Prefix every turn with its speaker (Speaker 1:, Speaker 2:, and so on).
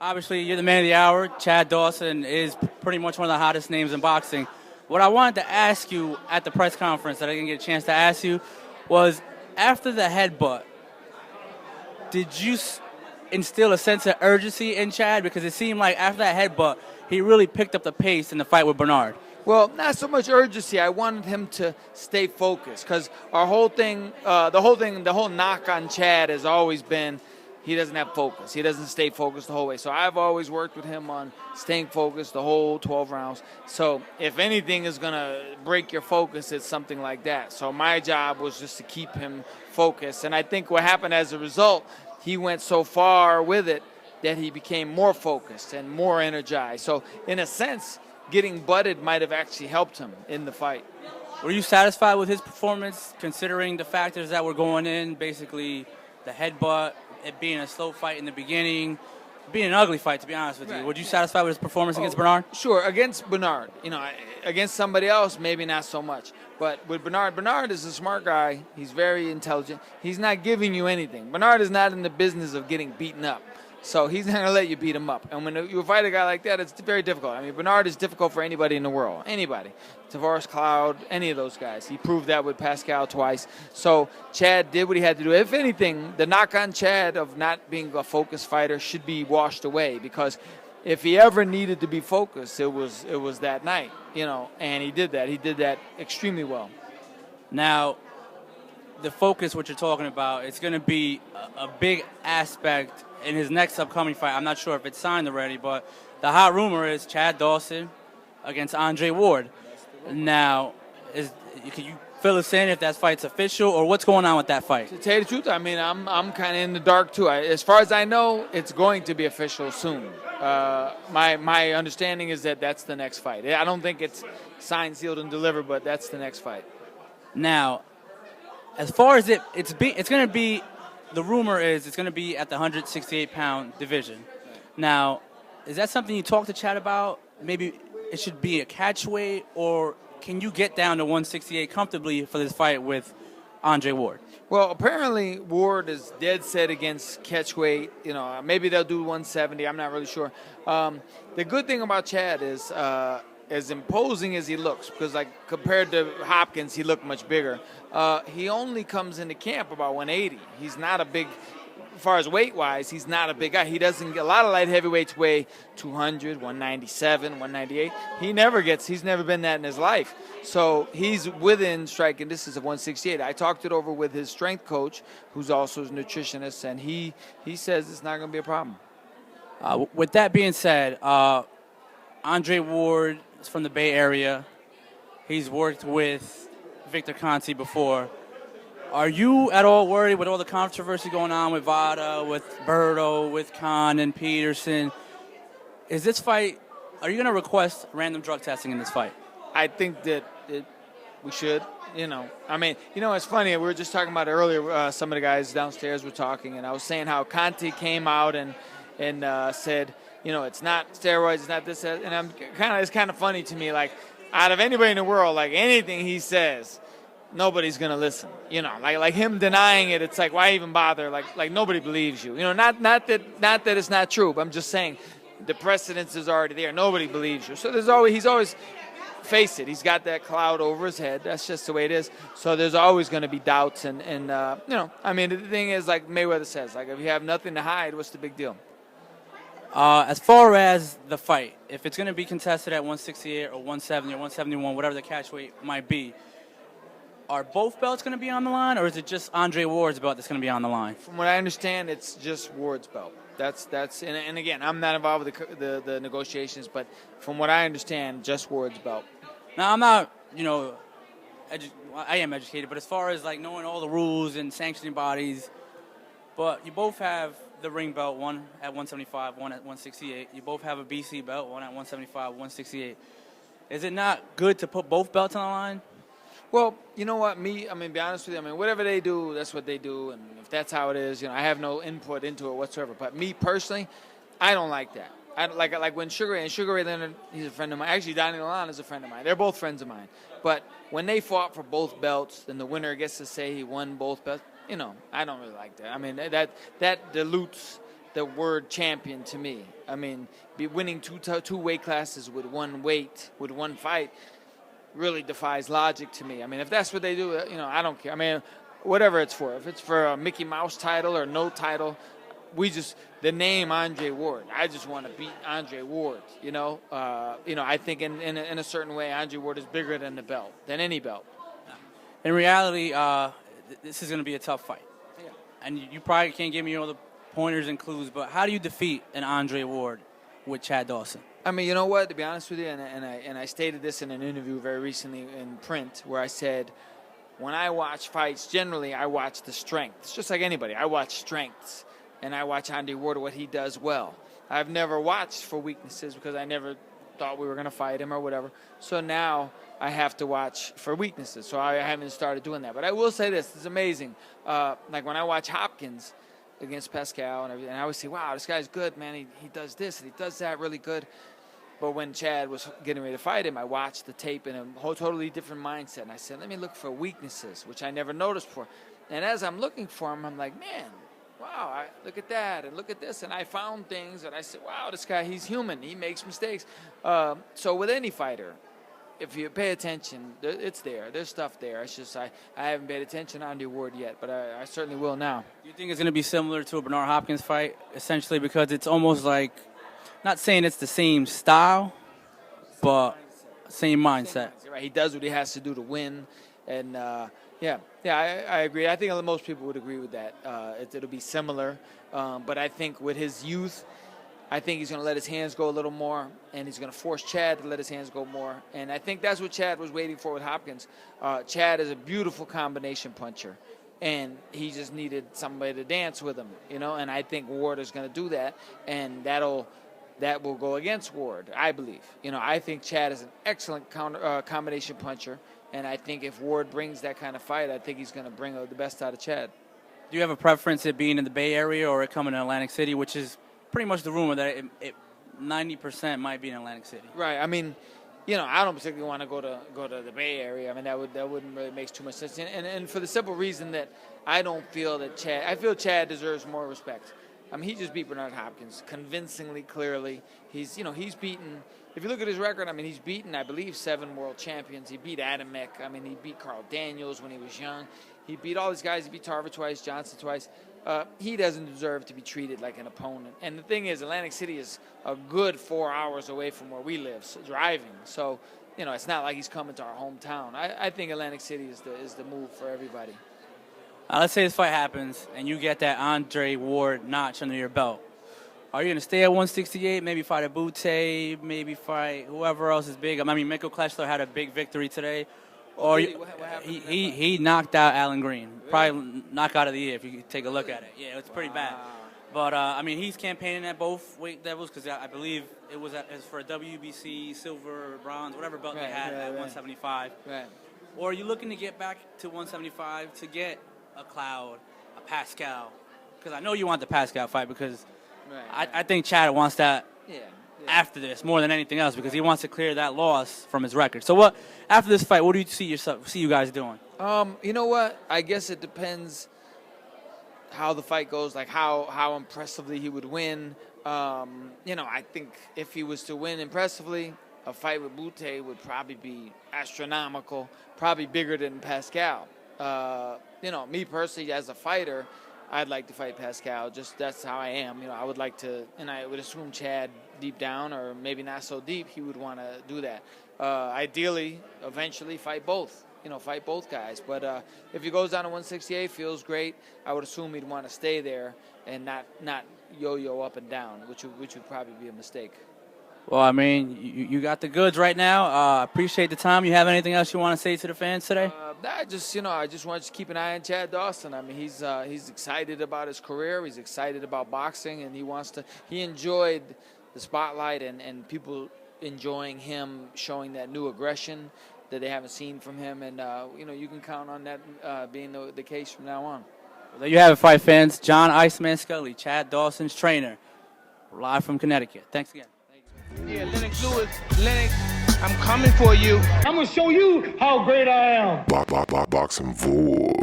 Speaker 1: Obviously, you're the man of the hour. Chad Dawson is pretty much one of the hottest names in boxing. What I wanted to ask you at the press conference that I didn't get a chance to ask you was, after the headbutt, did you instill a sense of urgency in Chad? Because it seemed like after that headbutt, he really picked up the pace in the fight with Bernard.
Speaker 2: Well, not so much urgency. I wanted him to stay focused because our whole thing, the whole knock on Chad has always been he doesn't have focus. He doesn't stay focused the whole way. So I've always worked with him on staying focused the whole 12 rounds. So if anything is going to break your focus, it's something like that. So my job was just to keep him focused. And I think what happened as a result, he went so far with it that he became more focused and more energized. So in a sense, getting butted might have actually helped him in the fight.
Speaker 1: Were you satisfied with his performance, considering the factors that were going in, basically the headbutt, it being a slow fight in the beginning, being an ugly fight, to be honest with you? Were you satisfied with his performance against Bernard?
Speaker 2: Sure, against Bernard. Against somebody else, maybe not so much. But with Bernard is a smart guy. He's very intelligent. He's not giving you anything. Bernard is not in the business of getting beaten up. So he's not going to let you beat him up. And when you fight a guy like that, it's very difficult. I mean, Bernard is difficult for anybody in the world. Anybody. Tavares, Cloud, any of those guys. He proved that with Pascal twice. So Chad did what he had to do. If anything, the knock on Chad of not being a focused fighter should be washed away, because if he ever needed to be focused, it was that night, and he did that. He did that extremely well.
Speaker 1: Now, the focus, what you're talking about, it's going to be a big aspect in his next upcoming fight. I'm not sure if it's signed already, but the hot rumor is Chad Dawson against Andre Ward. Now, can you fill us in if that fight's official, or what's going on with that fight?
Speaker 2: To tell you the truth, I mean, I'm kind of in the dark too. As far as I know, it's going to be official soon. My understanding is that that's the next fight. I don't think it's signed, sealed, and delivered, but that's the next fight.
Speaker 1: Now, as far as it's going to be, the rumor is it's going to be at the 168-pound division. Now, is that something you talked to Chad about? Maybe it should be a catch weight, or can you get down to 168 comfortably for this fight with Andre Ward?
Speaker 2: Well, apparently Ward is dead set against catch weight. Maybe they'll do 170. I'm not really sure. The good thing about Chad is, as imposing as he looks, because compared to Hopkins, he looked much bigger. He only comes into camp about 180. He's not a big, as far as weight-wise, he's not a big guy. He doesn't get a lot of light heavyweights weigh 200, 197, 198. He's never been that in his life. So he's within striking distance of 168. I talked it over with his strength coach, who's also his nutritionist, and he says it's not going to be a problem.
Speaker 1: With that being said, Andre Ward is from the Bay Area. He's worked with Victor Conti before. Are you at all worried with all the controversy going on with Vada, with Berto, with Khan and Peterson? Is this fight, are you going to request random drug testing in this fight?
Speaker 2: I think that we should. I mean, it's funny. We were just talking about it earlier. Some of the guys downstairs were talking, and I was saying how Conti came out and said, it's not steroids, it's not this, and it's kind of funny to me. Like, out of anybody in the world, like anything he says, nobody's gonna listen. Like him denying it, it's like, why even bother? Like nobody believes you. Not that it's not true, but I'm just saying the precedence is already there. Nobody believes you. So he's always face it. He's got that cloud over his head. That's just the way it is. So there's always going to be doubts, and I mean, the thing is, like Mayweather says, like, if you have nothing to hide, what's the big deal?
Speaker 1: As far as the fight, if it's going to be contested at 168 or 170 or 171, whatever the catch weight might be, are both belts going to be on the line, or is it just Andre Ward's belt that's going to be on the line?
Speaker 2: From what I understand, it's just Ward's belt. That's and again, I'm not involved with the negotiations, but from what I understand, just Ward's belt.
Speaker 1: Now, I'm not, I am educated, but as far as like knowing all the rules and sanctioning bodies, but you both have the ring belt, one at 175, one at 168. You both have a BC belt, one at 175, 168. Is it not good to put both belts on the line?
Speaker 2: Well, you know what, be honest with you, whatever they do, that's what they do, and if that's how it is, I have no input into it whatsoever. But me personally, I don't like that. I like when Sugar Ray Leonard, he's a friend of mine. Actually, Donnie Lalonde is a friend of mine. They're both friends of mine. But when they fought for both belts, then the winner gets to say he won both belts. I don't really like that. That dilutes the word champion to me. I mean, winning two weight classes with one weight, with one fight, really defies logic to me. I mean, if that's what they do, I don't care. I mean, whatever it's for. If it's for a Mickey Mouse title or no title, the name Andre Ward. I just want to beat Andre Ward. I think in a certain way, Andre Ward is bigger than the belt, than any belt.
Speaker 1: In reality, this is going to be a tough fight.
Speaker 2: Yeah.
Speaker 1: And you probably can't give me all the pointers and clues, but how do you defeat an Andre Ward with Chad Dawson?
Speaker 2: I mean, you know what? To be honest with you, and I stated this in an interview very recently in print, where I said, when I watch fights, generally I watch the strengths, just like anybody. I watch strengths, and I watch Andre Ward, what he does well. I've never watched for weaknesses because I never thought we were going to fight him or whatever. So now I have to watch for weaknesses. So I haven't started doing that. But I will say this: it's amazing. Like when I watch Hopkins against Pascal and everything, I always say, wow, this guy's good, man. He does this and he does that really good. But when Chad was getting ready to fight him, I watched the tape in a whole totally different mindset. And I said, let me look for weaknesses, which I never noticed before. And as I'm looking for them, I'm like, man, wow, look at that and look at this. And I found things and I said, wow, this guy, he's human. He makes mistakes. So with any fighter, if you pay attention, it's there. There's stuff there. It's just I haven't paid attention on the award yet, but I certainly will now.
Speaker 1: Do you think it's going to be similar to a Bernard Hopkins fight, essentially because it's almost like, not saying it's the same style, but same mindset.
Speaker 2: Right. He does what he has to do to win. And, I agree. I think most people would agree with that. It'll be similar. But I think with his youth, I think he's going to let his hands go a little more, and he's going to force Chad to let his hands go more. And I think that's what Chad was waiting for with Hopkins. Chad is a beautiful combination puncher, and he just needed somebody to dance with him, and I think Ward is going to do that, and that will go against Ward, I believe. I think Chad is an excellent combination puncher, and I think if Ward brings that kind of fight, I think he's going to bring the best out of Chad.
Speaker 1: Do you have a preference it being in the Bay Area or it coming to Atlantic City, which is pretty much the rumor that it 90% might be in Atlantic City?
Speaker 2: Right. I mean, I don't particularly want to go to the Bay Area. I mean, that wouldn't really make too much sense. And for the simple reason that I don't feel that I feel Chad deserves more respect. I mean, he just beat Bernard Hopkins convincingly, clearly. He's beaten. If you look at his record, I mean, he's beaten, I believe, 7 world champions. He beat Adam Mick. I mean, he beat Carl Daniels when he was young. He beat all these guys. He beat Tarver twice, Johnson twice. He doesn't deserve to be treated like an opponent. And the thing is, Atlantic City is a good 4 hours away from where we live, driving. So, it's not like he's coming to our hometown. I think Atlantic City is the move for everybody.
Speaker 1: Let's say this fight happens and you get that Andre Ward notch under your belt. Are you going to stay at 168, maybe fight a Butte, maybe fight whoever else is big? I mean, Mikko Kleshler had a big victory today. Or he knocked out Alan Green. Really? Probably knockout of the year if you take a look at it. Yeah, it's pretty bad. But, I mean, he's campaigning at both weight levels because I believe it was for a WBC, silver, bronze, whatever belt they had at 175.
Speaker 2: Right.
Speaker 1: Or are you looking to get back to 175 to get a Cloud, a Pascal? Because I know you want the Pascal fight because I think Chad wants that after this more than anything else because he wants to clear that loss from his record. So after this fight, what do you see you guys doing?
Speaker 2: You know what? I guess it depends how the fight goes, like how impressively he would win. I think if he was to win impressively, a fight with Butte would probably be astronomical, probably bigger than Pascal. Me personally as a fighter, I'd like to fight Pascal. Just that's how I am. I would like to, and I would assume Chad deep down, or maybe not so deep, he would want to do that. Ideally, eventually fight both. Fight both guys. But if he goes down to 168, feels great. I would assume he'd want to stay there and not yo-yo up and down, which would probably be a mistake.
Speaker 1: Well, I mean, you got the goods right now. Appreciate the time. You have anything else you want to say to the fans today?
Speaker 2: I just want to keep an eye on Chad Dawson. I mean, he's excited about his career. He's excited about boxing, and he enjoyed the spotlight and people enjoying him showing that new aggression that they haven't seen from him. And, you can count on that being the case from now on.
Speaker 1: Well, there you have it, fight fans. John Iceman Scully, Chad Dawson's trainer, live from Connecticut. Thanks again.
Speaker 3: Yeah, Lennox Lewis. Lennox, I'm coming for you. I'm going to show you how great I am.
Speaker 4: Boxing Voice.